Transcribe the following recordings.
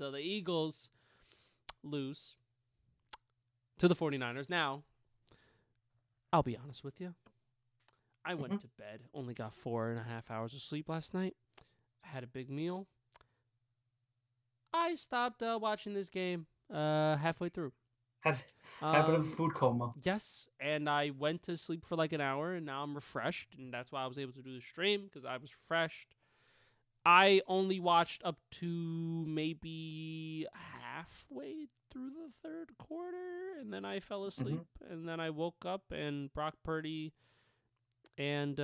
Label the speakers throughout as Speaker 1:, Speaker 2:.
Speaker 1: So the Eagles lose to the 49ers. Now, I'll be honest with you. I went to bed, only got 4.5 hours of sleep last night. I had a big meal. I stopped watching this game halfway through.
Speaker 2: Had a bit of a food coma.
Speaker 1: Yes, and I went to sleep for like an hour, and now I'm refreshed, and that's why I was able to do the stream, because I was refreshed. I only watched up to maybe halfway through the third quarter, and then I fell asleep, and then I woke up, and Brock Purdy and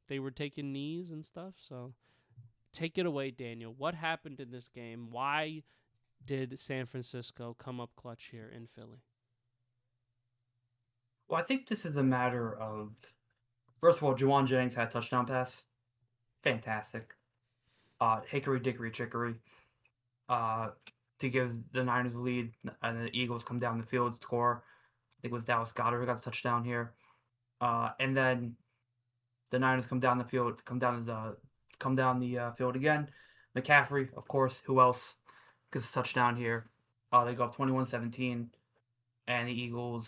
Speaker 1: they were taking knees and stuff. So take it away, Daniel. What happened in this game? Why did San Francisco come up clutch here in Philly?
Speaker 2: Well, I think this is a matter of, first of all, Juwan Jennings had a touchdown pass. Fantastic. Hickory dickory chicory. To give the Niners the lead, and the Eagles come down the field, score. I think it was Dallas Goedert who got the touchdown here. And then the Niners come down the field, come down the field again. McCaffrey, of course, who else gets a touchdown here? They go up 21-17, and the Eagles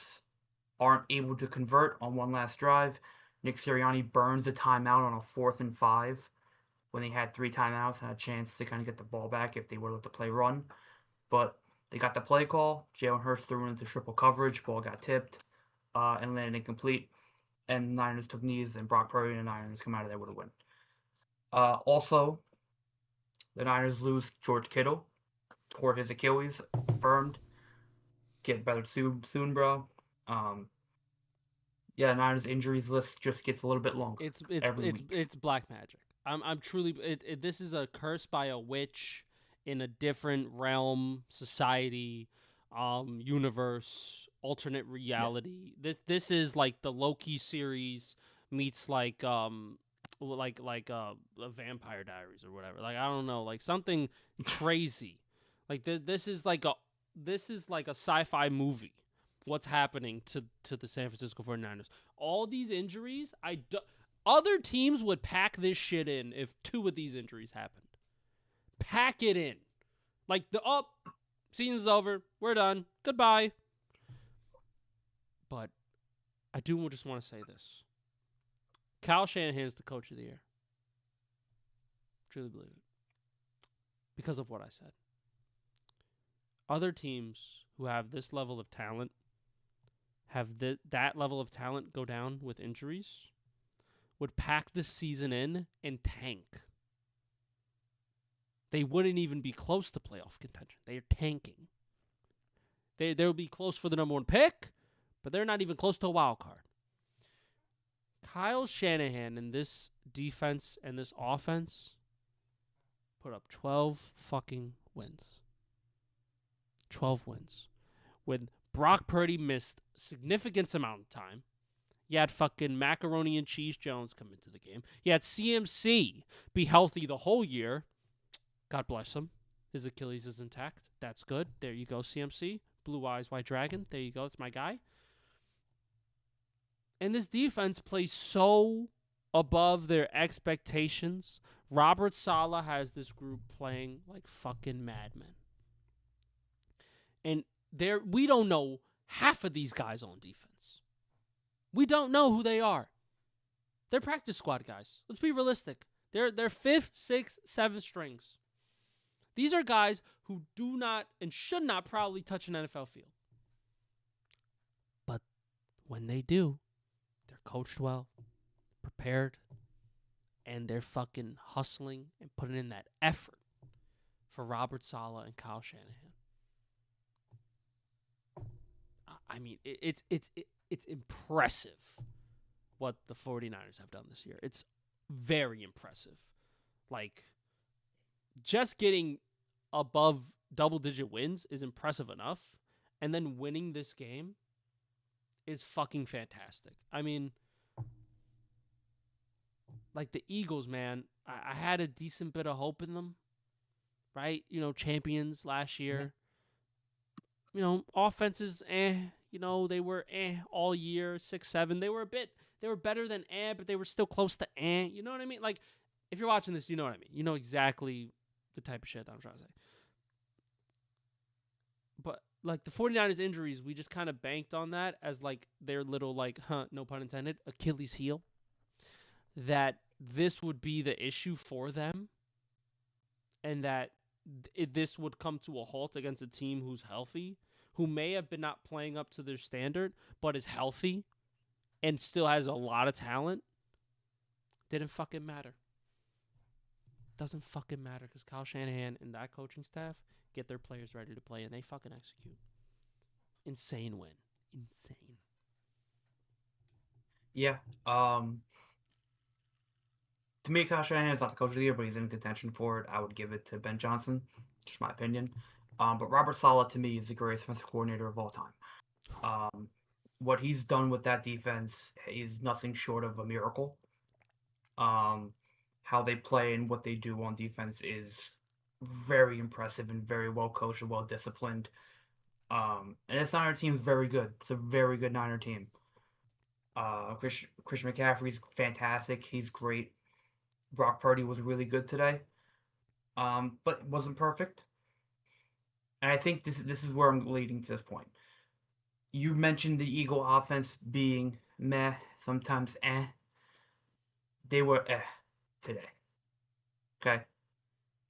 Speaker 2: aren't able to convert on one last drive. Nick Sirianni burns a timeout on a 4th and 5 when they had 3 timeouts and a chance to kind of get the ball back if they were to let the play run. But they got the play call. Jalen Hurts threw into triple coverage. Ball got tipped and landed incomplete. And the Niners took knees, and Brock Purdy and the Niners come out of there with a win. Also, the Niners lose George Kittle. Tore his Achilles, confirmed. Get better soon, bro. Yeah, Niners injuries list just gets a little bit longer.
Speaker 1: It's black magic. I'm truly this is a curse by a witch in a different realm, society, universe, alternate reality. Yeah. This is like the Loki series meets like a Vampire Diaries or whatever. Like I don't know, like something crazy. Like this is like a sci-fi movie. What's happening to the San Francisco 49ers? All these injuries, other teams would pack this shit in if 2 of these injuries happened. Pack it in. Like season's over. We're done. Goodbye. But I do just want to say this. Kyle Shanahan is the coach of the year. Truly believe it. Because of what I said. Other teams who have this level of talent have that level of talent go down with injuries would pack this season in and tank. They wouldn't even be close to playoff contention. They are tanking. They'll be close for the number 1 pick, but they're not even close to a wild card. Kyle Shanahan and this defense and this offense put up 12 fucking wins. 12 wins. When Brock Purdy missed significant amount of time, you had fucking Macaroni and Cheese Jones come into the game. You had CMC be healthy the whole year. God bless him. His Achilles is intact. That's good. There you go, CMC. Blue Eyes White Dragon. There you go. That's my guy. And this defense plays so above their expectations. Robert Saleh has this group playing like fucking madmen. And we don't know half of these guys on defense. We don't know who they are. They're practice squad guys. Let's be realistic. They're 5th, 6th, 7th strings. These are guys who do not and should not proudly touch an NFL field. But when they do, they're coached well, prepared, and they're fucking hustling and putting in that effort for Robert Saleh and Kyle Shanahan. I mean, it's impressive what the 49ers have done this year. It's very impressive. Like, just getting above double-digit wins is impressive enough, and then winning this game is fucking fantastic. I mean, like the Eagles, man, I had a decent bit of hope in them, right? You know, champions last year. You know, offenses, you know, they were all year, 6-7. They were better than but they were still close to You know what I mean? Like, if you're watching this, you know what I mean. You know exactly the type of shit that I'm trying to say. like the 49ers injuries, we just kind of banked on that as like their little like, no pun intended, Achilles heel. That this would be the issue for them, and that this would come to a halt against a team who's healthy, who may have been not playing up to their standard, but is healthy and still has a lot of talent. Didn't fucking matter. Doesn't fucking matter because Kyle Shanahan and that coaching staff get their players ready to play and they fucking execute. Insane win. Insane.
Speaker 2: Yeah. To me, Kyle Shanahan is not the coach of the year, but he's in contention for it. I would give it to Ben Johnson, just my opinion. But Robert Saleh, to me, is the greatest defensive coordinator of all time. What he's done with that defense is nothing short of a miracle. How they play and what they do on defense is very impressive and very well coached and well disciplined. And this Niner team is very good. It's a very good Niner team. Christian McCaffrey's fantastic. He's great. Brock Purdy was really good today, but it wasn't perfect. And I think this is where I'm leading to this point. You mentioned the Eagle offense being meh, sometimes eh. They were eh today. Okay,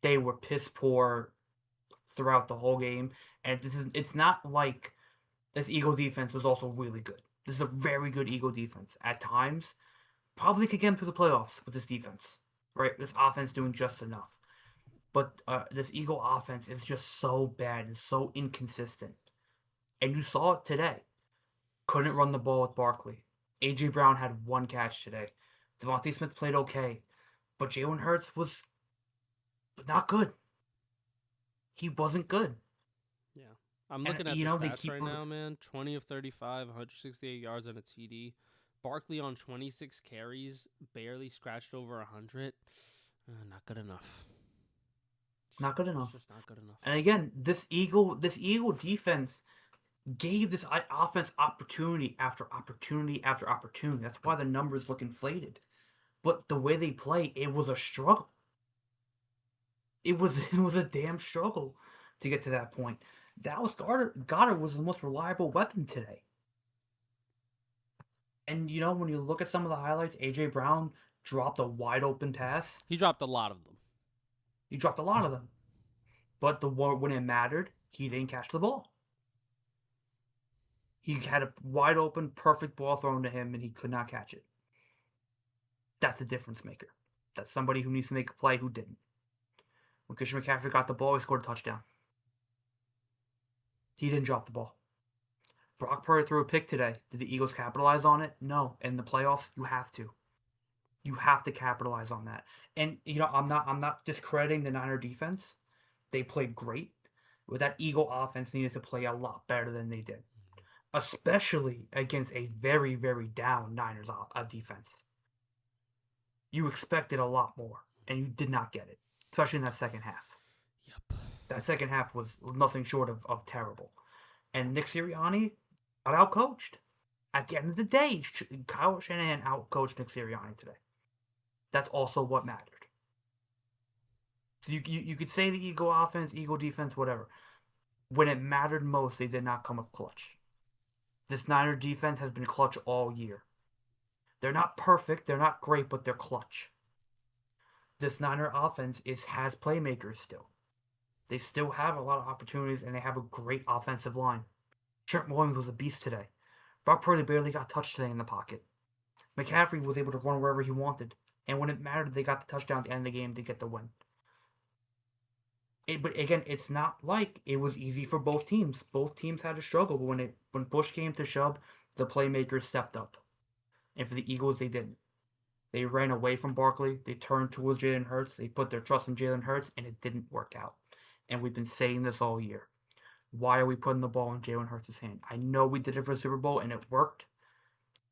Speaker 2: they were piss poor throughout the whole game, and it's not like this Eagle defense was also really good. This is a very good Eagle defense at times. Probably could get them to the playoffs with this defense, right? This offense doing just enough. But this Eagle offense is just so bad and so inconsistent. And you saw it today. Couldn't run the ball with Barkley. A.J. Brown had one catch today. Devontae Smith played okay. But Jalen Hurts was not good. He wasn't good.
Speaker 1: Yeah. I'm looking at the stats right now, man. 20 of 35, 168 yards and a TD. Barkley on 26 carries, barely scratched over 100. Not good enough.
Speaker 2: Not good enough.
Speaker 1: It's just not good enough.
Speaker 2: And again, this Eagle defense gave this offense opportunity after opportunity after opportunity. That's why the numbers look inflated. But the way they play, it was a struggle. It was a damn struggle to get to that point. Dallas Goedert was the most reliable weapon today. And you know, when you look at some of the highlights, A.J. Brown dropped a wide open pass.
Speaker 1: He dropped a lot of them.
Speaker 2: He dropped a lot of them. But when it mattered, he didn't catch the ball. He had a wide open, perfect ball thrown to him, and he could not catch it. That's a difference maker. That's somebody who needs to make a play who didn't. When Christian McCaffrey got the ball, he scored a touchdown. He didn't drop the ball. Brock Purdy threw a pick today. Did the Eagles capitalize on it? No. In the playoffs, you have to. You have to capitalize on that. And you know, I'm not discrediting the Niner defense. They played great. But that Eagle offense needed to play a lot better than they did. Especially against a very, very down Niners defense. You expected a lot more, and you did not get it. Especially in that second half.
Speaker 1: Yep.
Speaker 2: That second half was nothing short of terrible. And Nick Sirianni got outcoached. At the end of the day, Kyle Shanahan outcoached Nick Sirianni today. That's also what mattered. So you could say the Eagle offense, Eagle defense, whatever. When it mattered most, they did not come up clutch. This Niner defense has been clutch all year. They're not perfect, they're not great, but they're clutch. This Niner offense has playmakers still. They still have a lot of opportunities, and they have a great offensive line. Trent Williams was a beast today. Brock Purdy barely got touched today in the pocket. McCaffrey was able to run wherever he wanted. And when it mattered, they got the touchdown at the end of the game to get the win. But again, it's not like it was easy for both teams. Both teams had to struggle. But when push came to shove, the playmakers stepped up. And for the Eagles, they didn't. They ran away from Barkley. They turned towards Jalen Hurts. They put their trust in Jalen Hurts, and it didn't work out. And we've been saying this all year. Why are we putting the ball in Jalen Hurts' hand? I know we did it for the Super Bowl, and it worked,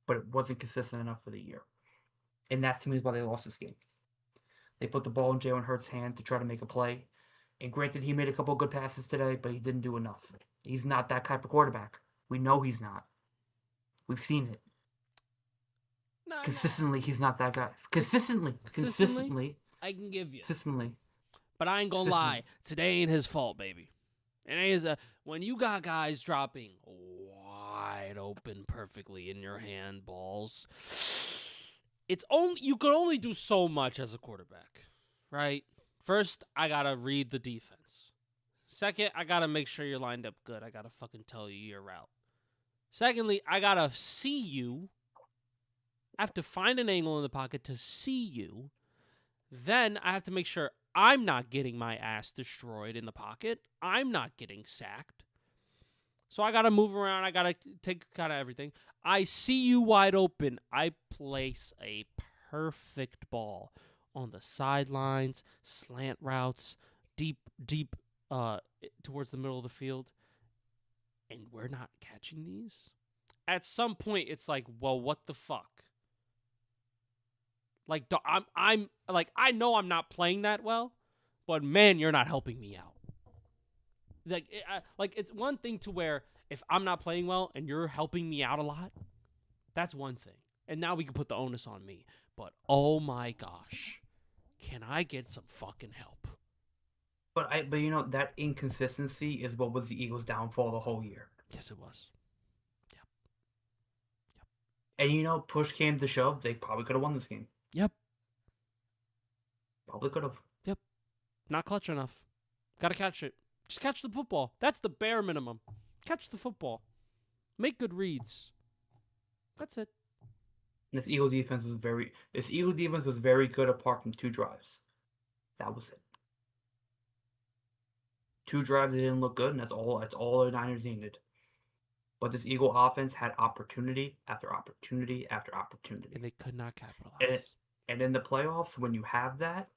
Speaker 2: but it wasn't consistent enough for the year. And that, to me, is why they lost this game. They put the ball in Jalen Hurts' hand to try to make a play. And granted, he made a couple good passes today, but he didn't do enough. He's not that type of quarterback. We know he's not. We've seen it. Consistently, he's not that guy. Consistently.
Speaker 1: I can give you.
Speaker 2: Consistently.
Speaker 1: But I ain't gonna lie. Today ain't his fault, baby. And it is when you got guys dropping wide open perfectly in your hand balls, it's only you could only do so much as a quarterback, right? First, I gotta read the defense. Second, I gotta make sure you're lined up good. I gotta fucking tell you your route. Secondly, I gotta see you. I have to find an angle in the pocket to see you. Then I have to make sure I'm not getting my ass destroyed in the pocket. I'm not getting sacked. So I got to move around. I got to take kind of everything. I see you wide open. I place a perfect ball on the sidelines, slant routes, deep towards the middle of the field. And we're not catching these? At some point, it's like, well, what the fuck? Like, I'm like, I know I'm not playing that well, but man, you're not helping me out. Like, it's one thing to where if I'm not playing well and you're helping me out a lot, that's one thing. And now we can put the onus on me. But oh my gosh, can I get some fucking help?
Speaker 2: But you know that inconsistency is what was the Eagles' downfall the whole year.
Speaker 1: Yes, it was. Yep.
Speaker 2: And you know, push came to shove, they probably could have won this game.
Speaker 1: Yep.
Speaker 2: Probably could have.
Speaker 1: Yep. Not clutch enough. Gotta catch it. Just catch the football. That's the bare minimum. Catch the football. Make good reads. That's it.
Speaker 2: This Eagles defense was very good apart from 2 drives. That was it. 2 drives that didn't look good, and that's all the Niners needed. But this Eagle offense had opportunity after opportunity after opportunity.
Speaker 1: And they could not capitalize.
Speaker 2: And in the playoffs, when you have that,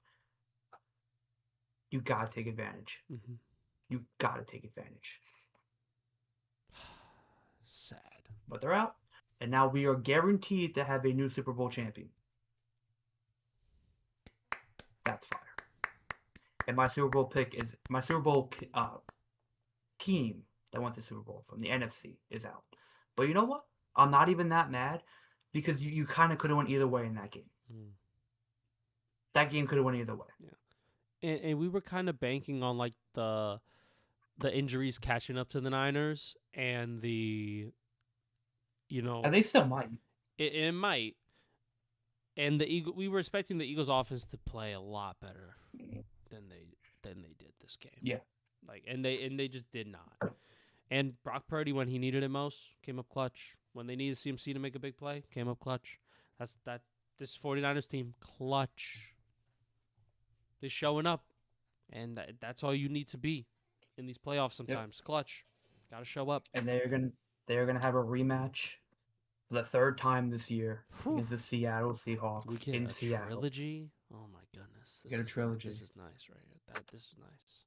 Speaker 2: you gotta take advantage.
Speaker 1: Mm-hmm.
Speaker 2: You gotta take advantage.
Speaker 1: Sad.
Speaker 2: But they're out. And now we are guaranteed to have a new Super Bowl champion. That's fire. And my Super Bowl team that went to Super Bowl from the NFC is out. But you know what? I'm not even that mad because you kind of could have went either way in that game. That game could have went either way.
Speaker 1: Yeah. And we were kind of banking on like the injuries catching up to the Niners and the, you know,
Speaker 2: and they still might.
Speaker 1: It might. And we were expecting the Eagles' offense to play a lot better than they did this game.
Speaker 2: Yeah.
Speaker 1: Like and they just did not. And Brock Purdy, when he needed it most, came up clutch. When they needed CMC to make a big play, came up clutch. This 49ers team, clutch. They're showing up. And that's all you need to be in these playoffs sometimes. Yep. Clutch. Got to show up.
Speaker 2: And they're gonna have a rematch for the 3rd time this year against the Seattle Seahawks
Speaker 1: we get
Speaker 2: in
Speaker 1: a
Speaker 2: Seattle.
Speaker 1: Trilogy. Oh my goodness.
Speaker 2: Get a trilogy.
Speaker 1: This is nice right here. This is nice.